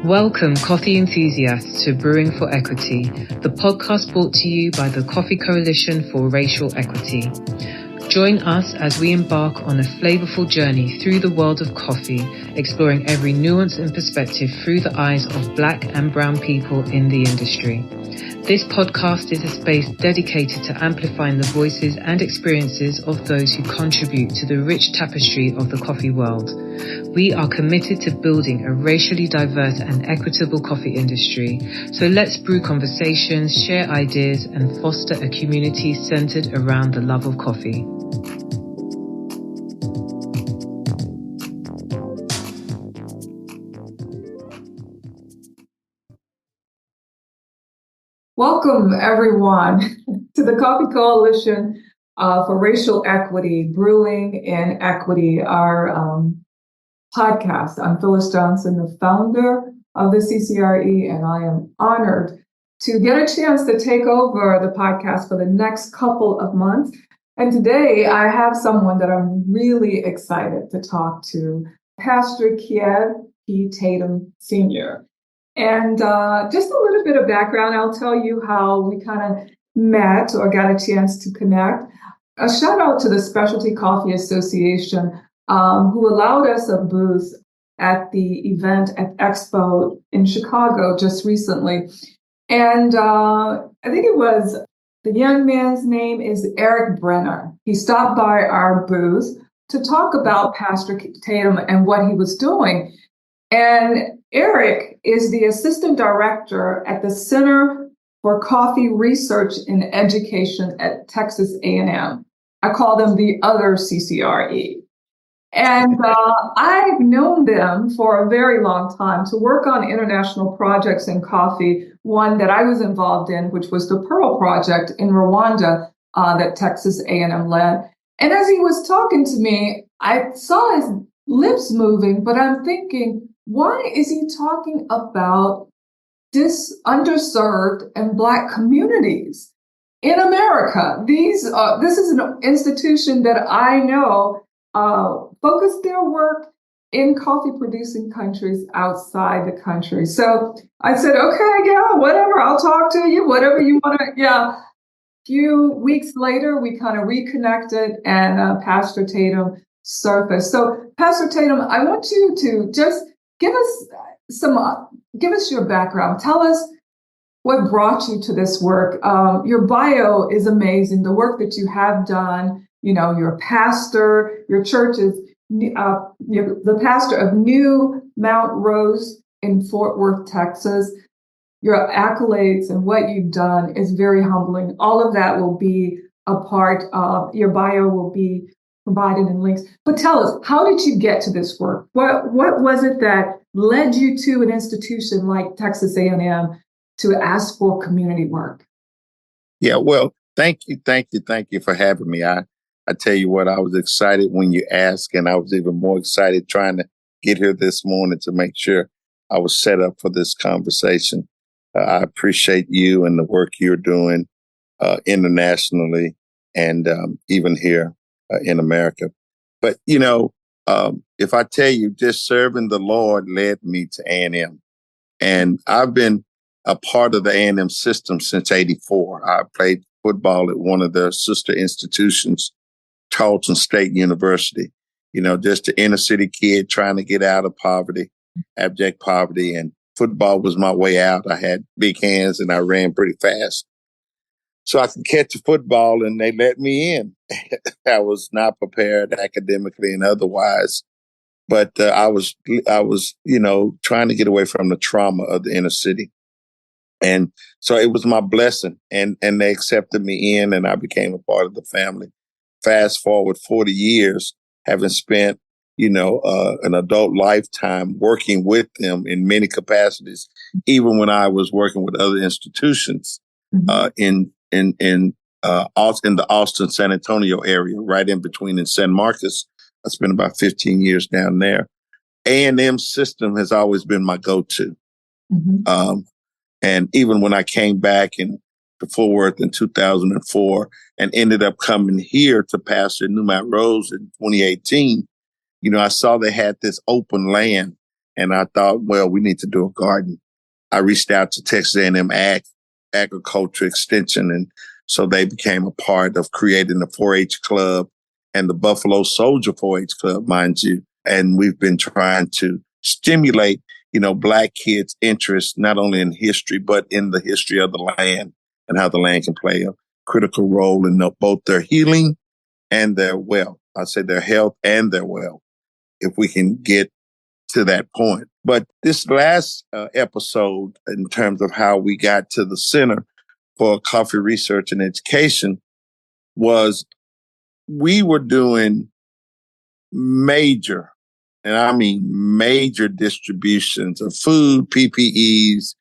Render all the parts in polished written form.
Welcome, coffee enthusiasts, to Brewing for Equity, the podcast brought to you by the Coffee Coalition for Racial Equity. Join us as we embark on a flavorful journey through the world of coffee, exploring every nuance and perspective through the eyes of Black and Brown people in the industry. This podcast is a space dedicated to amplifying the voices and experiences of those who contribute to the rich tapestry of the coffee world. We are committed to building a racially diverse and equitable coffee industry. So let's brew conversations, share ideas, and foster a community centered around the love of coffee. Welcome, everyone, to the Coffee Coalition for Racial Equity, Brewing in Equity, our podcast. I'm Phyllis Johnson, the founder of the CCRE, and I am honored to get a chance to take over the podcast for the next couple of months. And today I have someone that I'm really excited to talk to, Pastor Kyev P. Tatum Sr. And just a little bit of background, I'll tell you how we kind of met or got a chance to connect. A shout out to the Specialty Coffee Association, who allowed us a booth at the event at Expo in Chicago just recently. And I think it was, the young man's name is Eric Brenner. He stopped by our booth to talk about Pastor Tatum and what he was doing. And Eric is the assistant director at the Center for Coffee Research and Education at Texas A&M. I call them the other CCRE. And I've known them for a very long time to work on international projects in coffee, one that I was involved in, which was the Pearl Project in Rwanda that Texas A&M led. And as he was talking to me, I saw his lips moving, but I'm thinking, why is he talking about underserved and Black communities in America? This is an institution that I know focus their work in coffee-producing countries outside the country. So I said, okay, yeah, whatever, I'll talk to you, whatever you want to, yeah. A few weeks later, we kind of reconnected and Pastor Tatum surfaced. So Pastor Tatum, I want you to just give us your background. Tell us what brought you to this work. Your bio is amazing. The work that you have done. You know, you're a pastor. Your church is you're the pastor of New Mount Rose in Fort Worth, Texas. Your accolades and what you've done is very humbling. All of that will be a part of your bio. Will be provided in links. But tell us, how did you get to this work? What was it that led you to an institution like Texas A&M to ask for community work? Yeah, well, thank you for having me. I tell you what, I was excited when you asked, and I was even more excited trying to get here this morning to make sure I was set up for this conversation. I appreciate you and the work you're doing internationally and even here in America. But, you know, if I tell you, just serving the Lord led me to A&M. And I've been a part of the A&M system since '84. I played football at one of their sister institutions, Charleston State University. You know, just an inner city kid trying to get out of poverty, abject poverty. And football was my way out. I had big hands and I ran pretty fast. So I could catch a football and they let me in. I was not prepared academically and otherwise, but I was, you know, trying to get away from the trauma of the inner city. And so it was my blessing and they accepted me in and I became a part of the family. Fast forward 40 years, having spent, you know, an adult lifetime working with them in many capacities, even when I was working with other institutions in the Austin, San Antonio area, right in between in San Marcos. I spent about 15 years down there. A&M system has always been my go-to. And even when I came back to Fort Worth in 2004 and ended up coming here to pastor New Mount Rose in 2018, you know, I saw they had this open land And I thought, well, we need to do a garden. I reached out to Texas A&M Agriculture Extension, and so they became a part of creating the 4-H Club and the Buffalo Soldier 4-H Club, mind you. And we've been trying to stimulate, Black kids' interest, not only in history, but in the history of the land and how the land can play a critical role in both their healing and their wealth. I say their health and their wealth, if we can get to that point. But this last episode, in terms of how we got to the Center for Coffee Research and Education, was we were doing major, and I mean major distributions of food, PPEs,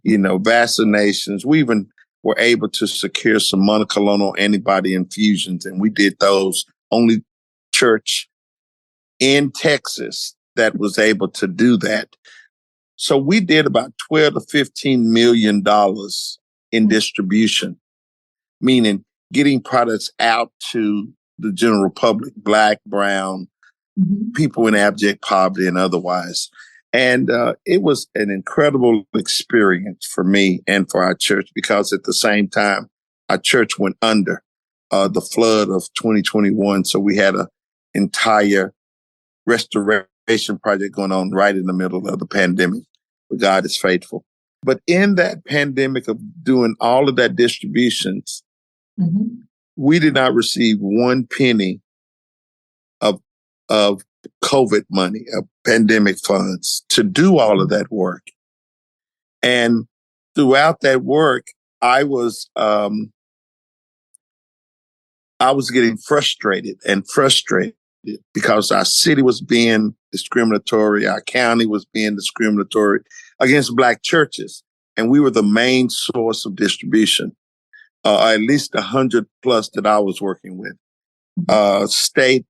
vaccinations. We even were able to secure some monoclonal antibody infusions, and we did those. Only church in Texas that was able to do that. So we did about $12 to $15 million in distribution, meaning getting products out to the general public, Black, brown, people in abject poverty and otherwise. And it was an incredible experience for me and for our church, because at the same time, our church went under the flood of 2021. So we had an entire restoration project going on right in the middle of the pandemic. But God is faithful. But in that pandemic of doing all of that distributions, we did not receive one penny of COVID money, of pandemic funds to do all of that work. And throughout that work, I was getting frustrated because our city was being discriminatory, our county was being discriminatory against Black churches, and we were the main source of distribution, at least 100 plus that I was working with, state.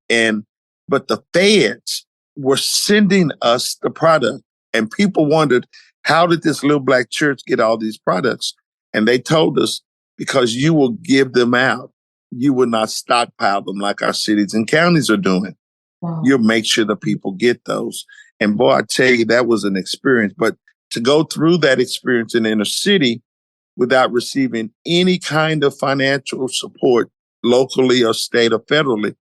But the feds were sending us the product, and people wondered, how did this little Black church get all these products? And they told us, because you will give them out. You will not stockpile them like our cities and counties are doing. Wow. You'll make sure the people get those. And boy, I tell you, that was an experience. But to go through that experience in the inner city without receiving any kind of financial support locally or state or federally,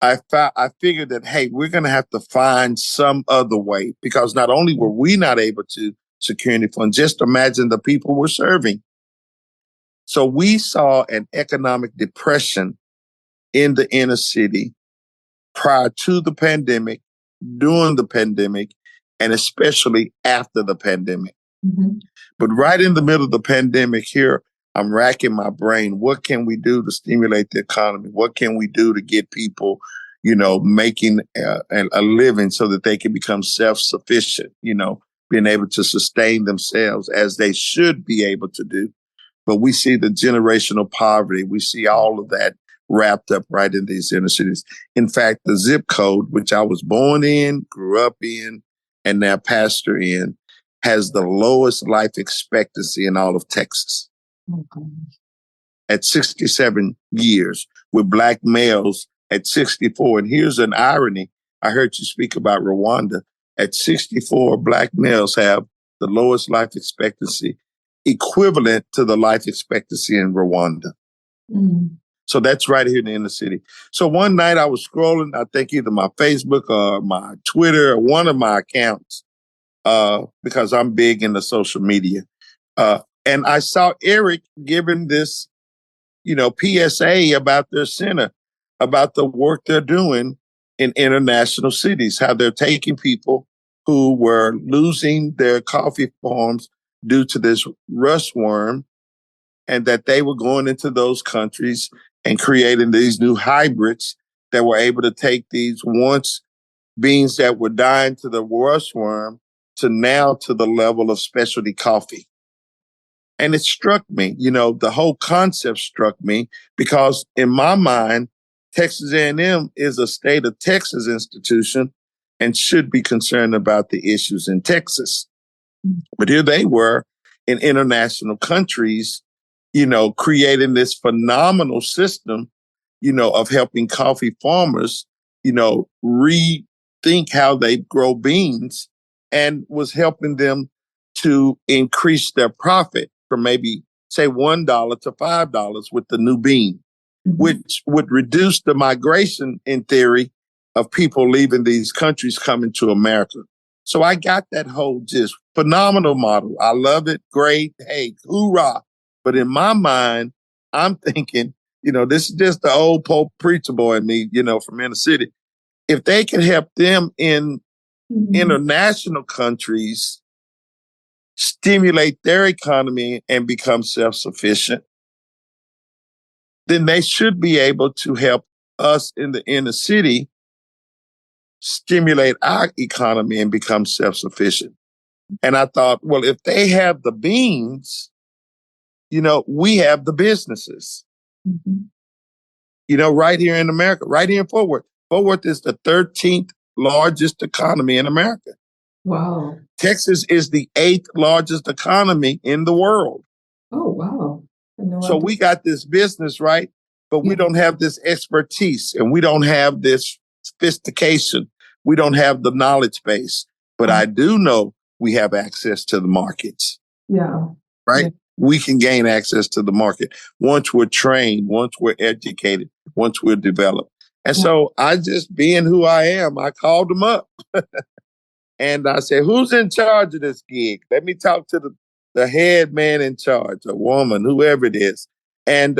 I figured that, hey, we're going to have to find some other way, because not only were we not able to secure any funds, just imagine the people we're serving. So we saw an economic depression in the inner city prior to the pandemic, during the pandemic, and especially after the pandemic. But right in the middle of the pandemic here, I'm racking my brain. What can we do to stimulate the economy? What can we do to get people, making a living so that they can become self-sufficient, being able to sustain themselves as they should be able to do. But we see the generational poverty. We see all of that wrapped up right in these inner cities. In fact, the zip code, which I was born in, grew up in, and now pastor in, has the lowest life expectancy in all of Texas. Okay. At 67 years, with Black males at 64. And here's an irony. I heard you speak about Rwanda. At 64, Black males have the lowest life expectancy, equivalent to the life expectancy in Rwanda. So that's right here in the inner city. So one night I was scrolling, I think either my Facebook or my Twitter or one of my accounts, because I'm big into social media. And I saw Eric giving this, PSA about their center, about the work they're doing in international cities, how they're taking people who were losing their coffee farms due to this rust worm, and that they were going into those countries and creating these new hybrids that were able to take these once beans that were dying to the rust worm to now to the level of specialty coffee. And it struck me, the whole concept struck me, because in my mind, Texas A&M is a state of Texas institution and should be concerned about the issues in Texas. But here they were in international countries, creating this phenomenal system, of helping coffee farmers, think how they grow beans and was helping them to increase their profit from maybe, say, $1 to $5 with the new bean, which would reduce the migration, in theory, of people leaving these countries coming to America. So I got that whole just phenomenal model. I love it. Great. Hey, hoorah. But in my mind, I'm thinking, this is just the old Pope preacher boy in me, from inner city. If they can help them in international countries stimulate their economy and become self-sufficient, then they should be able to help us in the inner city stimulate our economy and become self-sufficient. And I thought, well, if they have the beans, we have the businesses. Right here in America, right here in Fort Worth. Fort Worth is the 13th largest economy in America. Wow. Texas is the 8th largest economy in the world. Oh, wow. So we got this business, right? But we don't have this expertise, and we don't have this sophistication. We don't have the knowledge base. But I do know we have access to the markets. Yeah. Right? Yeah. We can gain access to the market once we're trained, once we're educated, once we're developed. And so I just, being who I am, I called them up. And I said, who's in charge of this gig? Let me talk to the head man in charge, a woman, whoever it is. And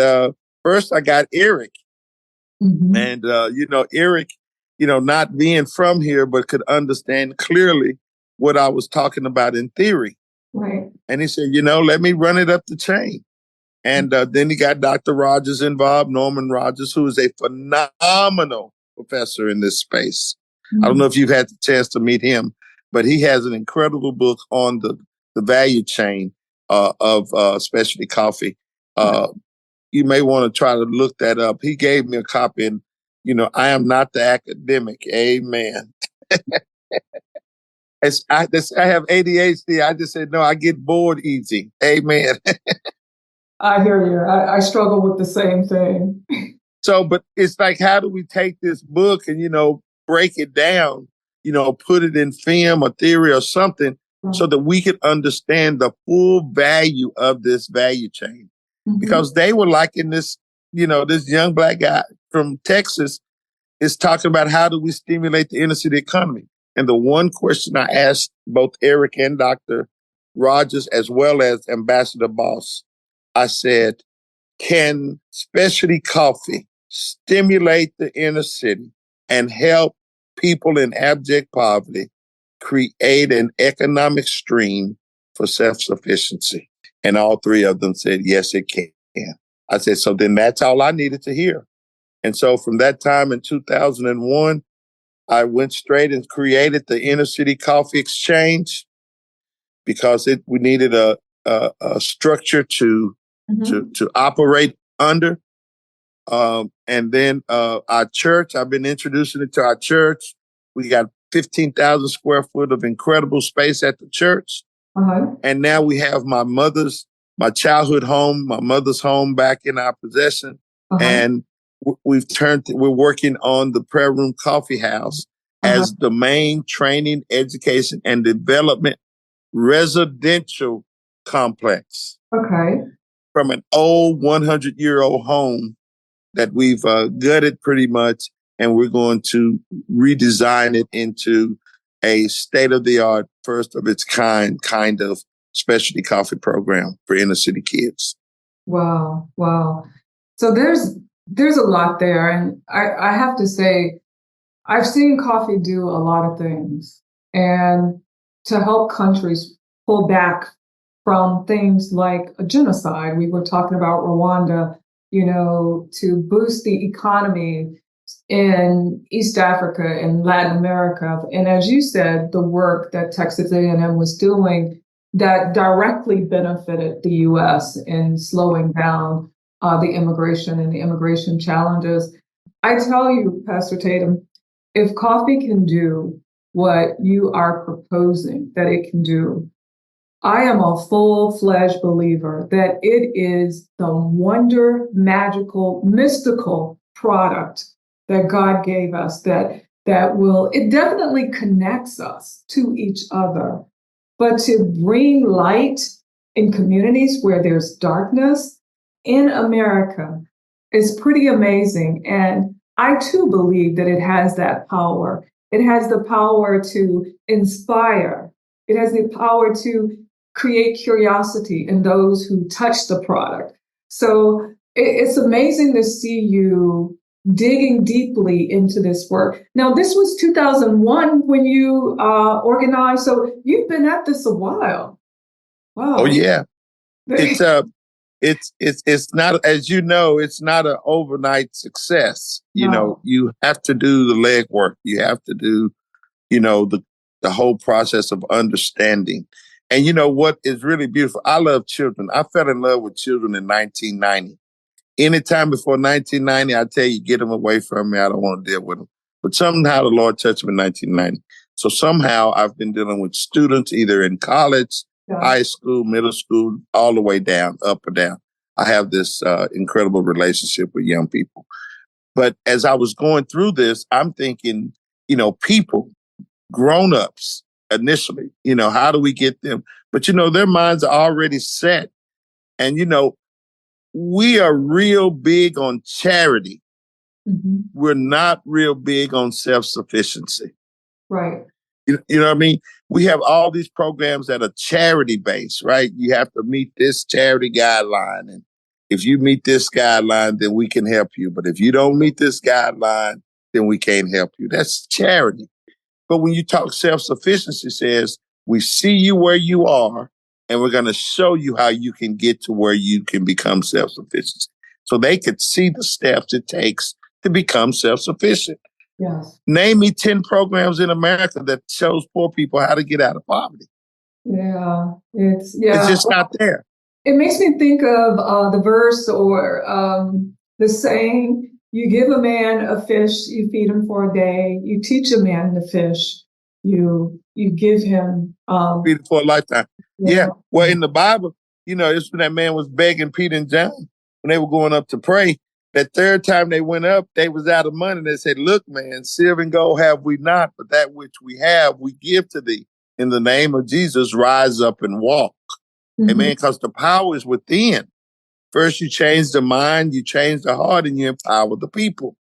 first I got Eric. And, Eric, not being from here, but could understand clearly what I was talking about in theory. Right. And he said, let me run it up the chain. And then he got Dr. Rogers involved, Norman Rogers, who is a phenomenal professor in this space. I don't know if you've had the chance to meet him, but he has an incredible book on the value chain of specialty coffee. You may want to try to look that up. He gave me a copy, and, I am not the academic. Amen. I have ADHD. I just said, no, I get bored easy. Amen. I hear you. I struggle with the same thing. So, but it's like, how do we take this book and, break it down, put it in film or theory or something so that we could understand the full value of this value chain? Because they were liking this, this young black guy from Texas is talking about how do we stimulate the inner city economy? And the one question I asked both Eric and Dr. Rogers, as well as Ambassador Boss, I said, can specialty coffee stimulate the inner city and help people in abject poverty create an economic stream for self-sufficiency? And all three of them said, yes, it can. I said, so then that's all I needed to hear. And so from that time in 2001, I went straight and created the Inner City Coffee Exchange because we needed a structure to operate under. And then our church, I've been introducing it to our church. We got 15,000 square foot of incredible space at the church. And now we have my childhood home, my mother's home back in our possession. And we're working on the Prayer Room Coffeeaires as the main training, education, and development residential complex. From an old 100-year-old home that we've gutted pretty much, and we're going to redesign it into a state-of-the-art, first of its kind of specialty coffee program for inner city kids. Wow. So there's a lot there. And I have to say, I've seen coffee do a lot of things. And to help countries pull back from things like a genocide, we were talking about Rwanda, to boost the economy in East Africa and Latin America. And as you said, the work that Texas A&M was doing that directly benefited the U.S. in slowing down the immigration and the immigration challenges. I tell you, Pastor Tatum, if coffee can do what you are proposing that it can do, I am a full-fledged believer that it is the wonder, magical, mystical product that God gave us that it definitely connects us to each other. But to bring light in communities where there's darkness in America is pretty amazing. And I too believe that it has that power. It has the power to inspire. It has the power to create curiosity in those who touch the product. So it's amazing to see you digging deeply into this work. Now, this was 2001 when you organized, so you've been at this a while. Wow. Oh yeah, it's not, as you know, it's not an overnight success. You know, you have to do the legwork. You have to do, the whole process of understanding. And you know what is really beautiful? I love children. I fell in love with children in 1990. Anytime before 1990, I tell you, get them away from me. I don't want to deal with them. But somehow the Lord touched me in 1990. So somehow I've been dealing with students either in college, high school, middle school, all the way down, up or down. I have this incredible relationship with young people. But as I was going through this, I'm thinking, people, grown-ups initially, how do we get them? But, their minds are already set. And, we are real big on charity. Mm-hmm. We're not real big on self-sufficiency. Right. You know what I mean? We have all these programs that are charity-based, right? You have to meet this charity guideline. And if you meet this guideline, then we can help you. But if you don't meet this guideline, then we can't help you. That's charity. But when you talk self-sufficiency, says, we see you where you are, and we're going to show you how you can get to where you can become self-sufficient. So they could see the steps it takes to become self-sufficient. Yes. Name me 10 programs in America that shows poor people how to get out of poverty. Yeah, it's just not there. It makes me think of the verse or the saying, you give a man a fish, you feed him for a day. You teach a man to fish, you give him feed him for a lifetime. Yeah. Well, in the Bible, it's when that man was begging Peter and John when they were going up to pray. That third time they went up, they was out of money. They said, look, man, silver and gold have we not, but that which we have, we give to thee. In the name of Jesus, rise up and walk. Mm-hmm. Amen. Because the power is within. First, you change the mind, you change the heart, and you empower the people.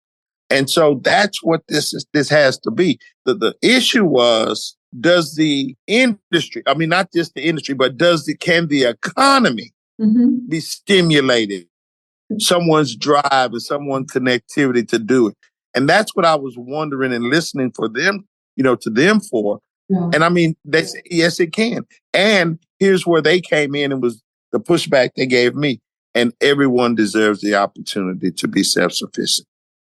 And so that's what this has to be. The issue was, does the industry, I mean, not just the industry, but can the economy be stimulated? Someone's drive and someone's connectivity to do it. And that's what I was wondering and listening for them, to them for. Yeah. And I mean, they said, yes, it can. And here's where they came in and was the pushback they gave me. And everyone deserves the opportunity to be self-sufficient.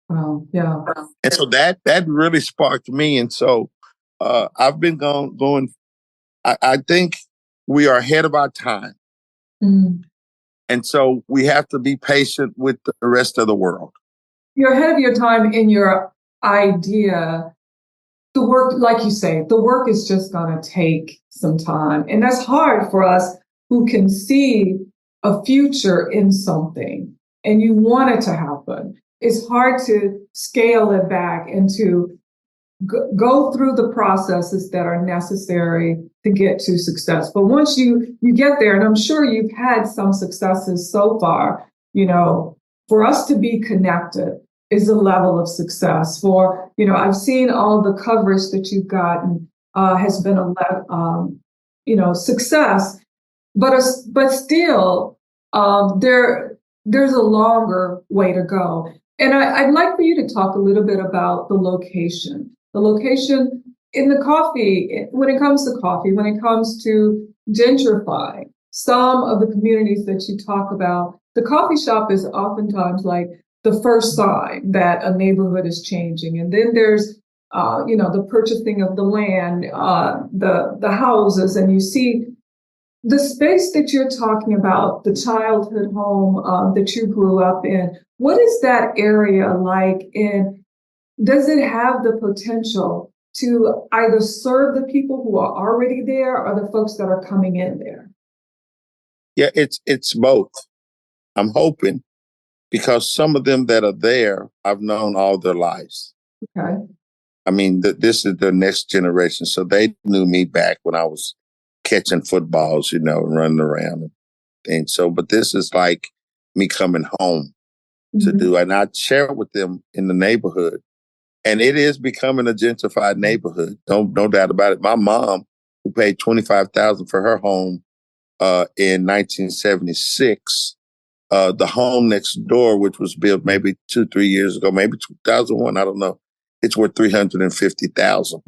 Wow. Yeah. And so that really sparked me. And so I've been going, I think we are ahead of our time. Mm. And so we have to be patient with the rest of the world. You're ahead of your time in your idea. The work, like you say, the work is just going to take some time. And that's hard for us who can see a future in something and you want it to happen. It's hard to scale it back and to go through the processes that are necessary to get to success. But once you get there, and I'm sure you've had some successes so far, for us to be connected is a level of success. I've seen all the coverage that you've gotten has been a success, but still there's a longer way to go. And I'd like for you to talk a little bit about the location in the coffee, when it comes to coffee, when it comes to gentrifying some of the communities that you talk about. The coffee shop is oftentimes like the first sign that a neighborhood is changing. And then there's, the purchasing of the land, the houses, and you see the space that you're talking about, the childhood home that you grew up in. What is that area like? And does it have the potential to either serve the people who are already there or the folks that are coming in there? Yeah, it's both. I'm hoping, because some of them that are there, I've known all their lives. Okay. I mean, this is the next generation. So they knew me back when I was catching footballs, running around. And so, but this is like me coming home to do, and I share it with them in the neighborhood. And it is becoming a gentrified neighborhood. No doubt about it. My mom, who paid $25,000 for her home in 1976, the home next door, which was built maybe 2-3 years ago, maybe 2001, I don't know, it's worth $350,000.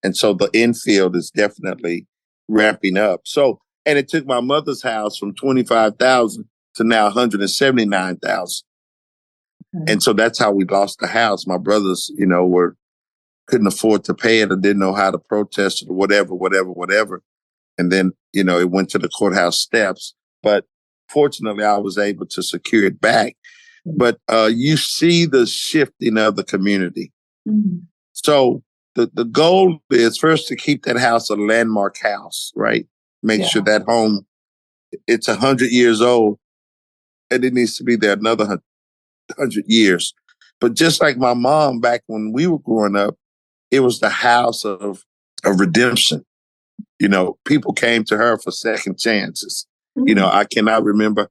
And so the infield is definitely ramping up. So, and it took my mother's house from 25,000 to now 179,000. And so that's how we lost the house. My brothers, couldn't afford to pay it or didn't know how to protest it or whatever. And then, it went to the courthouse steps. But fortunately, I was able to secure it back. But you see the shifting of the community. So the goal is first to keep that house a landmark house, right? Make sure that home, it's 100 years old and it needs to be there another 100 years. But just like my mom back when we were growing up, it was the house of redemption. People came to her for second chances. I cannot remember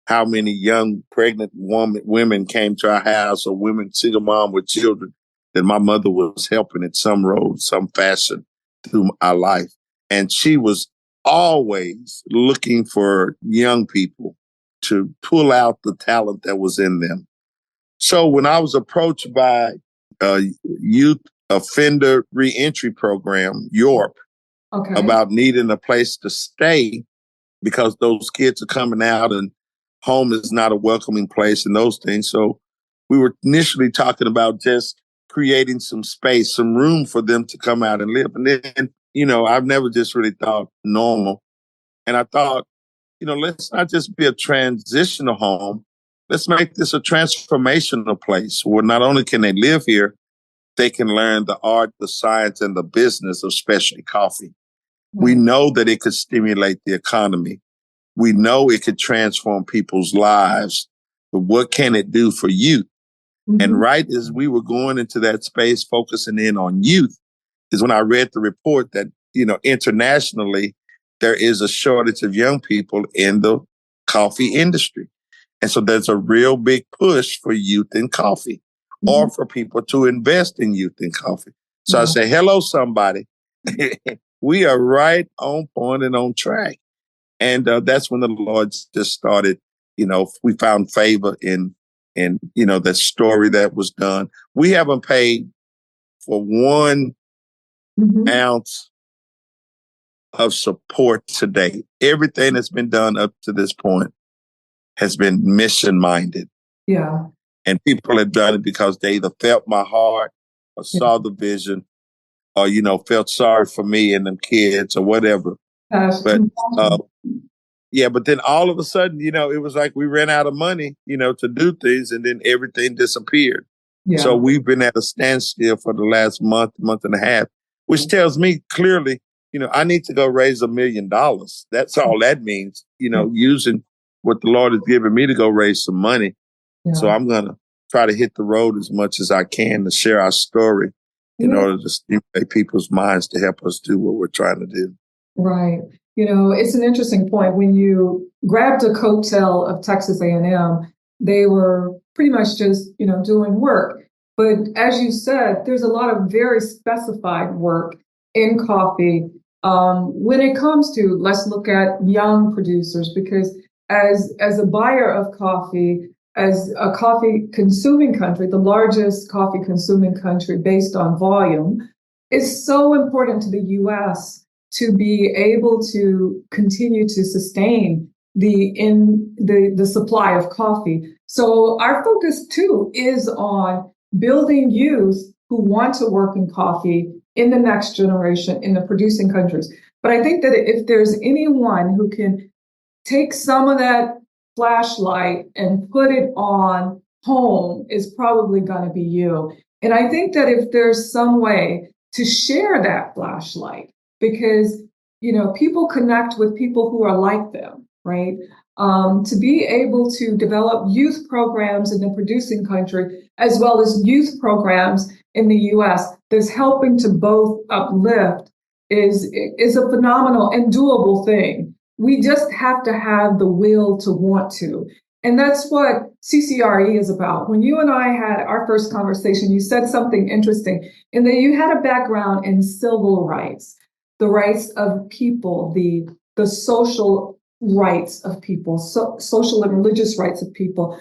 how many young pregnant women came to our house, or women, single mom with children, that my mother was helping in some road, some fashion through our life. And she was always looking for young people to pull out the talent that was in them. So when I was approached by a youth offender reentry program, Europe, about needing a place to stay because those kids are coming out and home is not a welcoming place and those things. So we were initially talking about just creating some space, some room for them to come out and live. And then, I've never just really thought normal. And I thought, let's not just be a transitional home. Let's make this a transformational place where not only can they live here, they can learn the art, the science, and the business of specialty coffee. We know that it could stimulate the economy. We know it could transform people's lives. But what can it do for youth? And right as we were going into that space, focusing in on youth, is when I read the report that, internationally, there is a shortage of young people in the coffee industry. And so there's a real big push for youth in coffee or for people to invest in youth in coffee. So I say, hello, somebody. We are right on point and on track. And that's when the Lord just started, we found favor in that story that was done. We haven't paid for 1 ounce of support today. Everything that's been done up to this point has been mission minded. Yeah. And people have done it because they either felt my heart or saw the vision or, felt sorry for me and them kids or whatever. But but then all of a sudden, it was like we ran out of money, to do things, and then everything disappeared. Yeah. So we've been at a standstill for the last month and a half, which tells me clearly, I need to go raise $1 million. That's all that means, using what the Lord has given me to go raise some money. Yeah. So I'm going to try to hit the road as much as I can to share our story in order to stimulate people's minds to help us do what we're trying to do. Right. It's an interesting point. When you grabbed a coattail of Texas A&M, they were pretty much just, doing work. But as you said, there's a lot of very specified work in coffee when it comes to, let's look at young producers, because as a buyer of coffee, as a coffee consuming country, the largest coffee consuming country based on volume, it's so important to the U.S. to be able to continue to sustain the supply of coffee. So our focus too is on building youth who want to work in coffee in the next generation in the producing countries. But I think that if there's anyone who can take some of that flashlight and put it on home, is probably going to be you. And I think that if there's some way to share that flashlight, because people connect with people who are like them, right? to be able to develop youth programs in the producing country, as well as youth programs in the U.S. that's helping to both uplift is a phenomenal and doable thing. We just have to have the will to want to. And that's what CCRE is about. When you and I had our first conversation, you said something interesting in that you had a background in civil rights, the rights of people, the social rights of people, social and religious rights of people.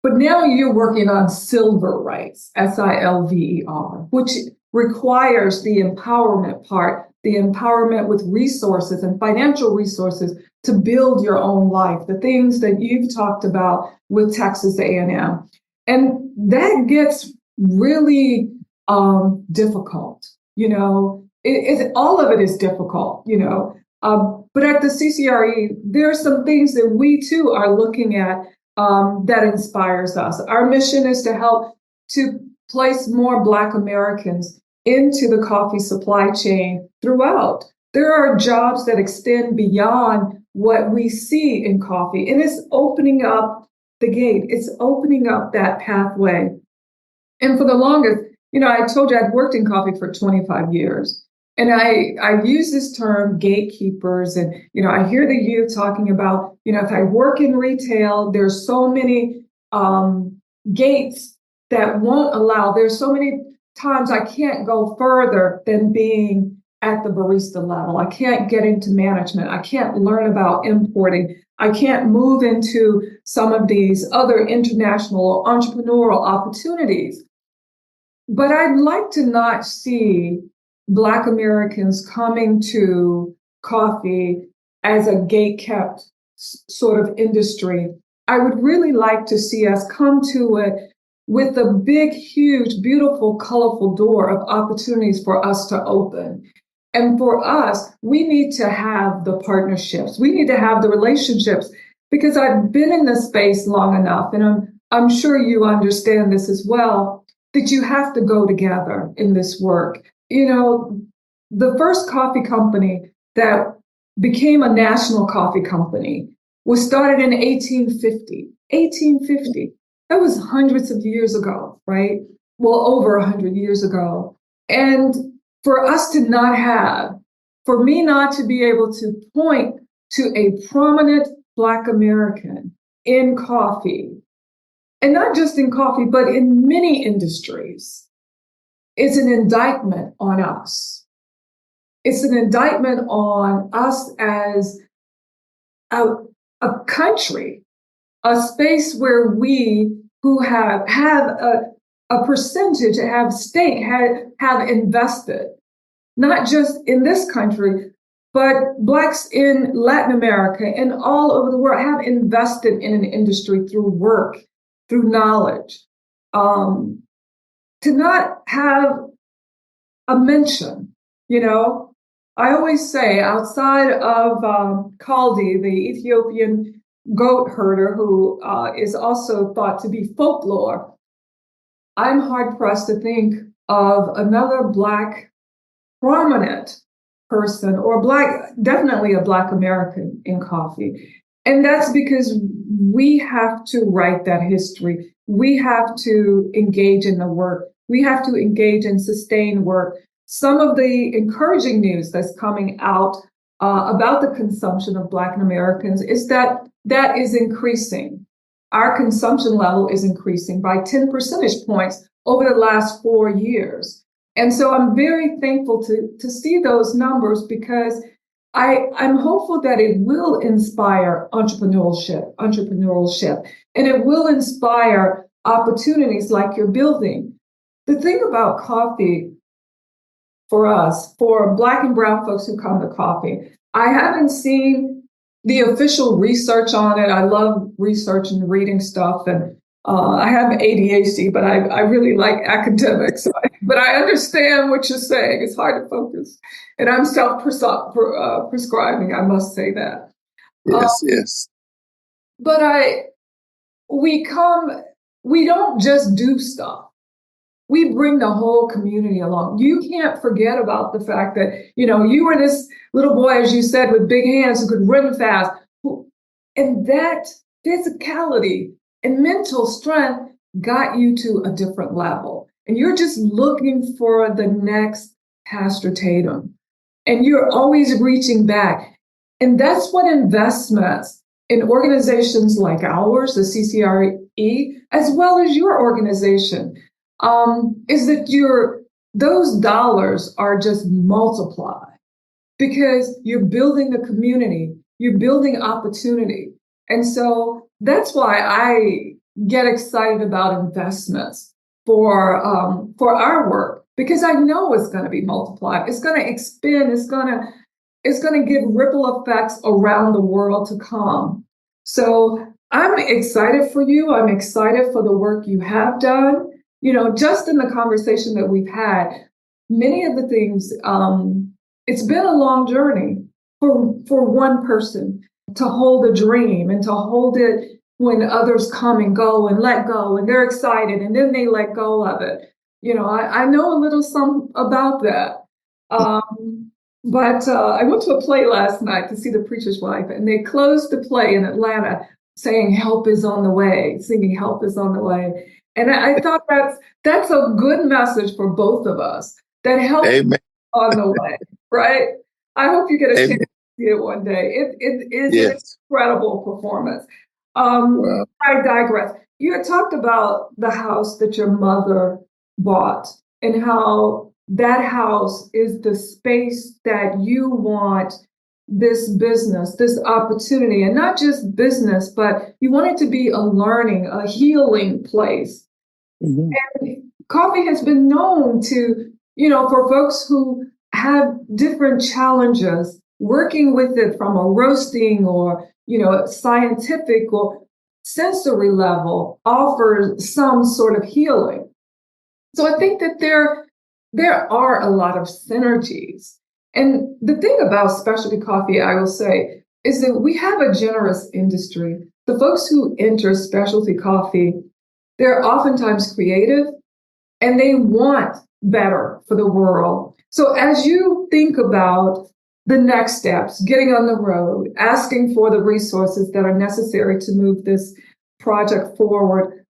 But now you're working on silver rights, SILVER, which requires the empowerment part, the empowerment with resources and financial resources to build your own life, the things that you've talked about with Texas A&M. And that gets really difficult, all of it is difficult, but at the CCRE, there are some things that we too are looking at that inspires us. Our mission is to help to place more Black Americans into the coffee supply chain throughout. There are jobs that extend beyond what we see in coffee, and it's opening up the gate. It's opening up that pathway. And for the longest, I told you I'd worked in coffee for 25 years. And I use this term gatekeepers, and I hear the youth talking about, if I work in retail, there's so many gates that won't allow. There's so many times I can't go further than being at the barista level. I can't get into management. I can't learn about importing. I can't move into some of these other international or entrepreneurial opportunities. But I'd like to not see Black Americans coming to coffee as a gate-kept sort of industry. I would really like to see us come to it with a big, huge, beautiful, colorful door of opportunities for us to open. And for us, we need to have the partnerships. We need to have the relationships, because I've been in this space long enough, and I'm sure you understand this as well, that you have to go together in this work. The first coffee company that became a national coffee company was started in 1850. 1850. That was hundreds of years ago, right? Well, over 100 years ago. And for us to not have, for me not to be able to point to a prominent Black American in coffee, and not just in coffee, but in many industries, it's an indictment on us. It's an indictment on us as a country, a space where we who have a percentage, have stake, have invested, not just in this country, but Blacks in Latin America and all over the world have invested in an industry through work, through knowledge. To not have a mention, I always say outside of Kaldi, the Ethiopian goat herder, who is also thought to be folklore, I'm hard pressed to think of another Black prominent person, or definitely a Black American in coffee. And that's because we have to write that history. We have to engage in the work. We have to engage in sustained work. Some of the encouraging news that's coming out about the consumption of Black Americans is that is increasing. Our consumption level is increasing by 10 percentage points over the last 4 years. And so I'm very thankful to see those numbers, because I'm hopeful that it will inspire entrepreneurship, and it will inspire opportunities like you're building. The thing about coffee for us, for Black and brown folks who come to coffee, I haven't seen the official research on it. I love research and reading stuff, and I have ADHD, but I really like academics. But I understand what you're saying. It's hard to focus. And I'm self-prescribing, I must say that. Yes. But we don't just do stuff. We bring the whole community along. You can't forget about the fact that, you were this little boy, as you said, with big hands who could run fast. And that physicality and mental strength got you to a different level. And you're just looking for the next Pastor Tatum. And you're always reaching back. And that's what investments in organizations like ours, the CCRE, as well as your organization, is that those dollars are just multiplied because you're building a community, you're building opportunity. And so that's why I get excited about investments for our work, because I know it's going to be multiplied. It's going to expand. It's going to give ripple effects around the world to come. So I'm excited for you. I'm excited for the work you have done. Just in the conversation that we've had, many of the things, it's been a long journey for one person to hold a dream and to hold it when others come and go and let go and they're excited and then they let go of it. I know a little something about that. But I went to a play last night to see The Preacher's Wife, and they closed the play in Atlanta saying help is on the way, singing help is on the way. And I thought that's a good message for both of us, that help is on the way, right? I hope you get a chance to see it one day. It is an incredible performance. Wow. I digress. You had talked about the house that your mother bought and how that house is the space that you want this business, this opportunity, and not just business, but you want it to be a learning, a healing place. Mm-hmm. And coffee has been known to, for folks who have different challenges, working with it from a roasting or, scientific or sensory level offers some sort of healing. So I think that there are a lot of synergies. And the thing about specialty coffee, I will say, is that we have a generous industry. The folks who enter specialty coffee, they're oftentimes creative and they want better for the world. So as you think about the next steps, getting on the road, asking for the resources that are necessary to move this project forward,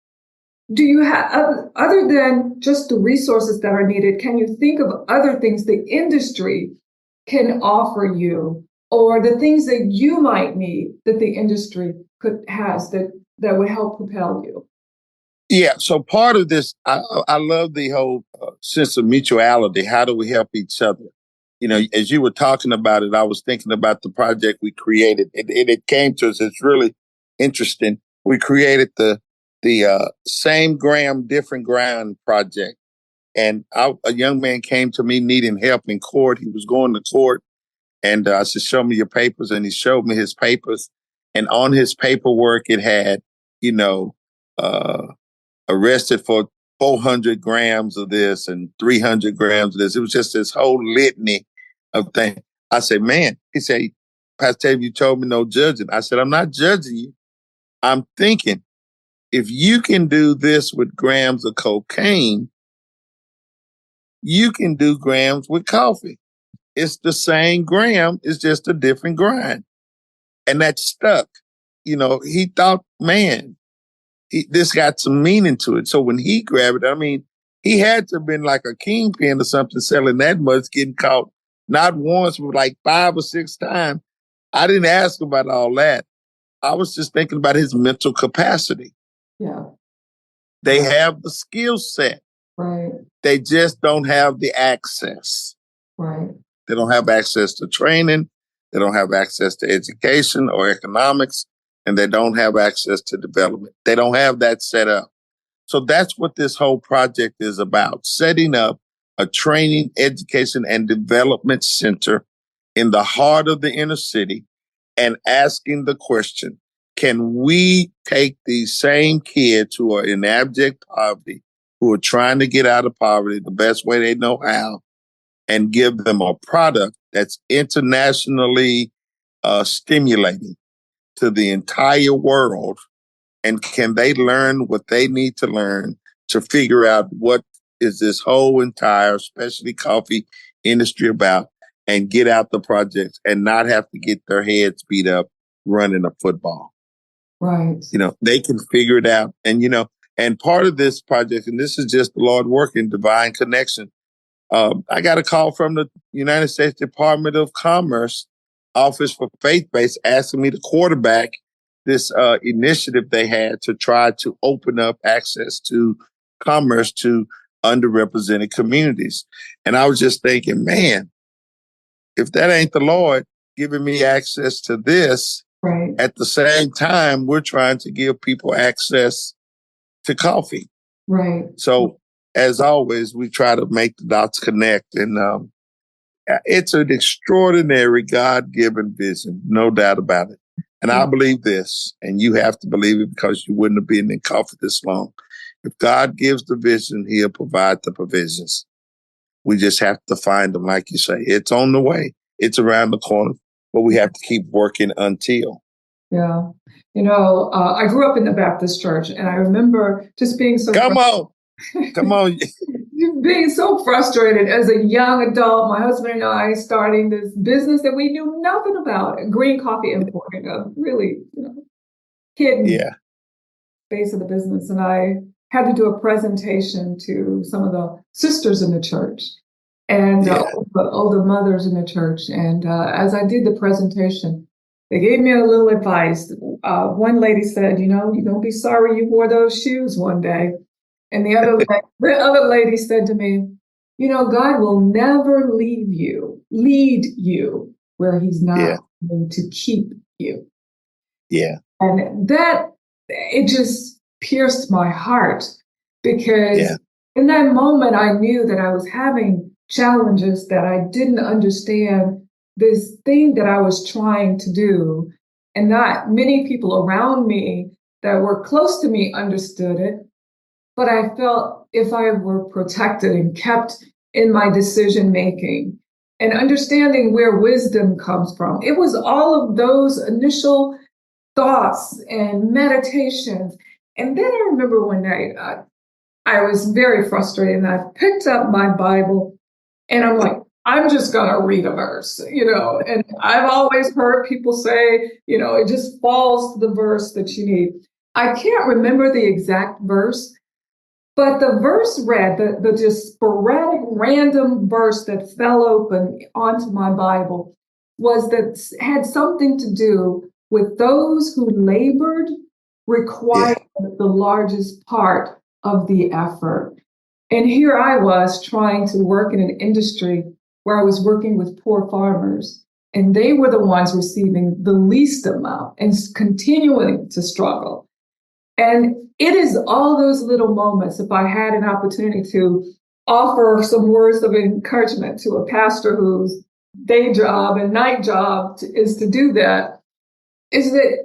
do you have, other than just the resources that are needed, can you think of other things the industry can offer you, or the things that you might need that the industry has that would help propel you? Yeah, so part of this, I love the whole sense of mutuality. How do we help each other? As you were talking about it, I was thinking about the project we created. It came to us. It's really interesting. We created the same gram, different grind project. And a young man came to me needing help in court. He was going to court. And I said, show me your papers. And he showed me his papers. And on his paperwork, it had, arrested for 400 grams of this and 300 grams of this. It was just this whole litany of things. I said, man, he said, Pastor Kyev, you told me no judging. I said, I'm not judging you. I'm thinking, if you can do this with grams of cocaine, you can do grams with coffee. It's the same gram, it's just a different grind. And that stuck. He thought, man, this got some meaning to it. So when he grabbed it, he had to have been like a kingpin or something selling that much, getting caught not once, but like 5 or 6 times. I didn't ask about all that. I was just thinking about his mental capacity. Yeah. They have the skill set. Right. They just don't have the access. Right. They don't have access to training. They don't have access to education or economics, and they don't have access to development. They don't have that set up. So that's what this whole project is about, setting up a training, education, and development center in the heart of the inner city and asking the question, can we take these same kids who are in abject poverty, who are trying to get out of poverty the best way they know how, and give them a product that's internationally stimulating to the entire world? And can they learn what they need to learn to figure out what is this whole entire specialty coffee industry about, and get out the projects and not have to get their heads beat up running a football. Right. They can figure it out. And part of this project, and this is just the Lord working, divine connection. I got a call from the United States Department of Commerce Office for Faith-Based asking me to quarterback this initiative they had to try to open up access to commerce to underrepresented communities. And I was just thinking, man, if that ain't the Lord giving me access to this, right. At the same time, we're trying to give people access to coffee. Right. So as always, we try to make the dots connect. And it's an extraordinary God-given vision, no doubt about it. And I believe this, and you have to believe it because you wouldn't have been in coffee this long. If God gives the vision, he'll provide the provisions. We just have to find them, like you say. It's on the way. It's around the corner, but we have to keep working until. Yeah. I grew up in the Baptist church, and I remember just being so Come on. being so frustrated as a young adult, my husband and I starting this business that we knew nothing about, green coffee importing, a really hidden base of the business. And I had to do a presentation to some of the sisters in the church and the older mothers in the church. And as I did the presentation, they gave me a little advice. One lady said, you're going to be sorry you wore those shoes one day. And the other lady said to me, God will never lead you where he's not going to keep you. Yeah. And it just pierced my heart because in that moment, I knew that I was having challenges, that I didn't understand this thing that I was trying to do. And not many people around me that were close to me understood it. But I felt if I were protected and kept in my decision making and understanding where wisdom comes from, it was all of those initial thoughts and meditations. And then I remember one night, I was very frustrated and I picked up my Bible and I'm like, I'm just going to read a verse, and I've always heard people say, it just falls to the verse that you need. I can't remember the exact verse, but the verse read, the just sporadic random verse that fell open onto my Bible had something to do with those who labored required the largest part of the effort. And here I was trying to work in an industry where I was working with poor farmers, and they were the ones receiving the least amount and continuing to struggle. And it is all those little moments. If I had an opportunity to offer some words of encouragement to a pastor whose day job and night job is to do that, is that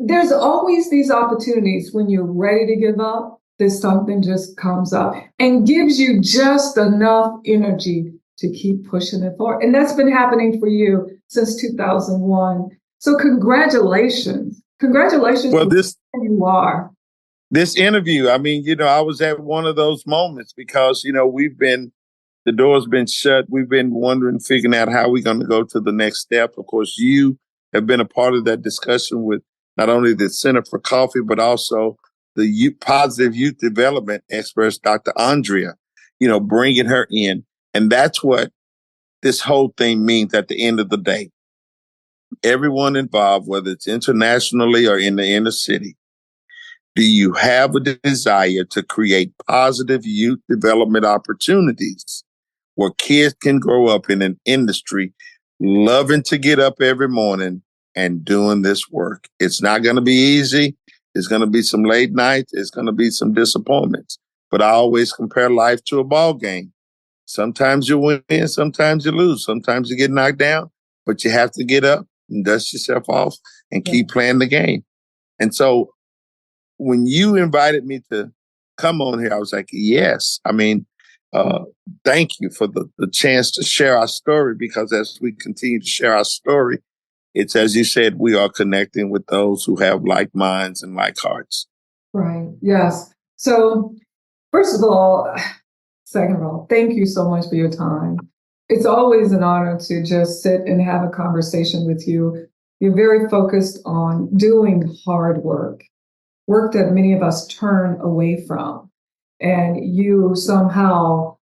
there's always these opportunities when you're ready to give up, that something just comes up and gives you just enough energy to keep pushing it forward. And that's been happening for you since 2001. So congratulations. Congratulations Well, where you are. This interview, I was at one of those moments because, the door's been shut. We've been figuring out how we're going to go to the next step. Of course, you have been a part of that discussion with not only the Center for Coffee, but also the positive youth development experts, Dr. Andrea, bringing her in. And that's what this whole thing means at the end of the day. Everyone involved, whether it's internationally or in the inner city, do you have a desire to create positive youth development opportunities where kids can grow up in an industry loving to get up every morning and doing this work? It's not going to be easy. There's going to be some late nights. It's going to be some disappointments. But I always compare life to a ball game. Sometimes you win, sometimes you lose. Sometimes you get knocked down, but you have to get up and dust yourself off and keep playing the game. And so when you invited me to come on here, I was like, yes. Thank you for the chance to share our story, because as we continue to share our story, it's, as you said, we are connecting with those who have like minds and like hearts. Right. Yes. So second of all, thank you so much for your time. It's always an honor to just sit and have a conversation with you. You're very focused on doing hard work that many of us turn away from. And you somehow,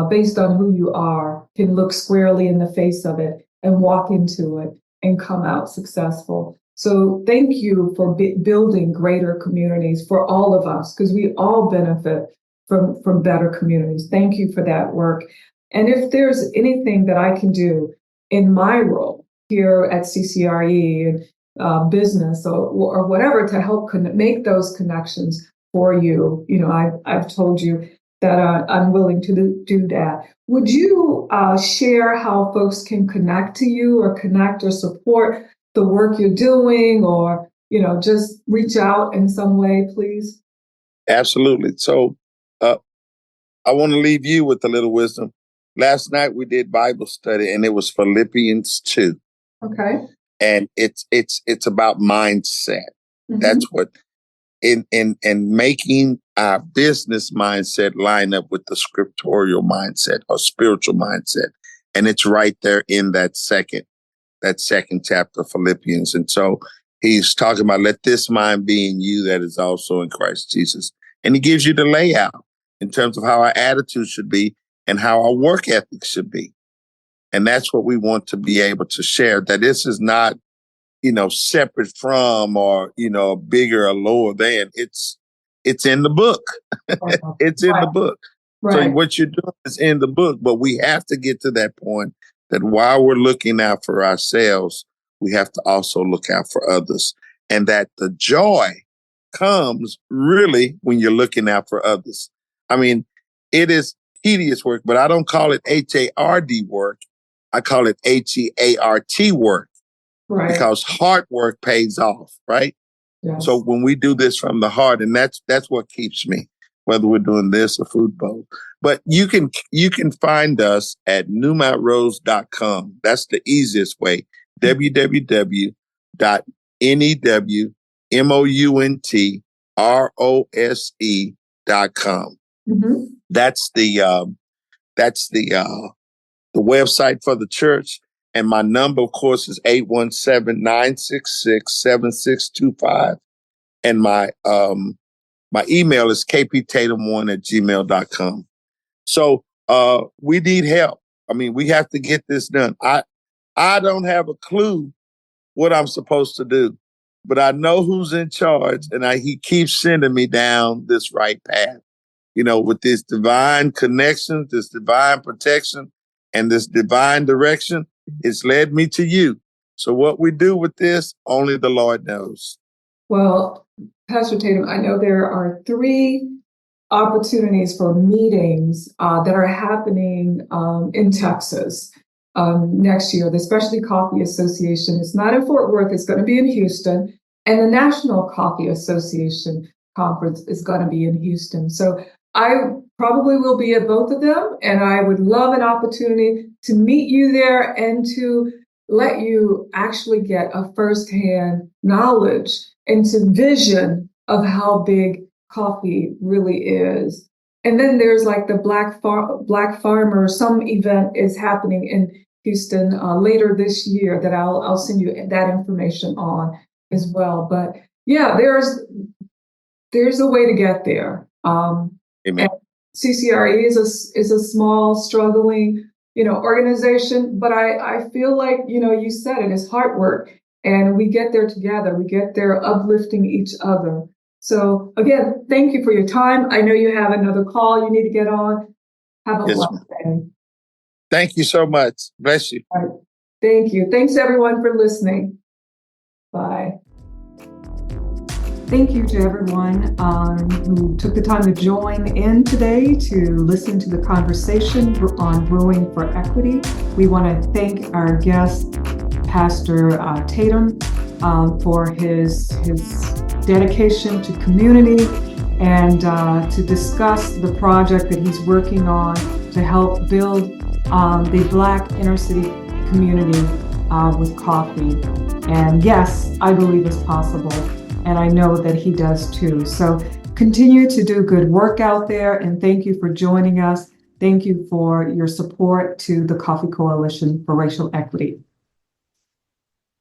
based on who you are, can look squarely in the face of it and walk into it and come out successful. So thank you for building greater communities for all of us, because we all benefit from better communities. Thank you for that work. And if there's anything that I can do in my role here at CCRE and business or whatever to help make those connections for you, I've told you that I'm willing to do that. Would you share how folks can connect to you or connect or support the work you're doing, or just reach out in some way, please? Absolutely. So I want to leave you with a little wisdom. Last night we did Bible study, and it was Philippians 2. Okay. And it's about mindset. Mm-hmm. That's what in making our business mindset line up with the scriptorial mindset or spiritual mindset. And it's right there in that second chapter of Philippians. And so he's talking about, let this mind be in you that is also in Christ Jesus. And he gives you the layout in terms of how our attitude should be and how our work ethic should be. And that's what we want to be able to share, that this is not, separate from or, bigger or lower than. It's in the book. It's in the book. Right. So what you're doing is in the book, but we have to get to that point that while we're looking out for ourselves, we have to also look out for others. And that the joy comes really when you're looking out for others. I mean, it is tedious work, but I don't call it HARD work. I call it HEART work. Right. Because hard work pays off, right? Yes. So when we do this from the heart, and that's what keeps me, whether we're doing this or food bowl. But you can find us at newmountrose.com. That's the easiest way. www.newmountrose.com. Mm-hmm. That's the website for the church. And my number, of course, is 817-966-7625. And my email is kptatum1@gmail.com. So we need help. I mean, we have to get this done. I don't have a clue what I'm supposed to do, but I know who's in charge, and he keeps sending me down this right path. With this divine connection, this divine protection, and this divine direction, it's led me to you. So what we do with this, only the Lord knows. Well, Pastor Tatum, I know there are 3 opportunities for meetings that are happening in Texas next year. The Specialty Coffee Association is not in Fort Worth, it's going to be in Houston. And the National Coffee Association Conference is going to be in Houston. So I probably will be at both of them, and I would love an opportunity to meet you there and to let you actually get a firsthand knowledge and to vision of how big coffee really is. And then there's like the Black Farmer, some event is happening in Houston later this year that I'll send you that information on as well. But yeah, there's a way to get there. Amen. CCRE is a small, struggling, organization, but I feel like, you said it is hard work, and we get there together. We get there uplifting each other. So again, thank you for your time. I know you have another call you need to get on. Have a blessed day. Thank you so much. Bless you. All right. Thank you. Thanks everyone for listening. Bye. Thank you to everyone who took the time to join in today to listen to the conversation on Brewing for Equity. We want to thank our guest, Pastor Tatum, for his dedication to community and to discuss the project that he's working on to help build the Black inner city community with coffee. And yes, I believe it's possible. And I know that he does too. So continue to do good work out there. And thank you for joining us. Thank you for your support to the Coffee Coalition for Racial Equity.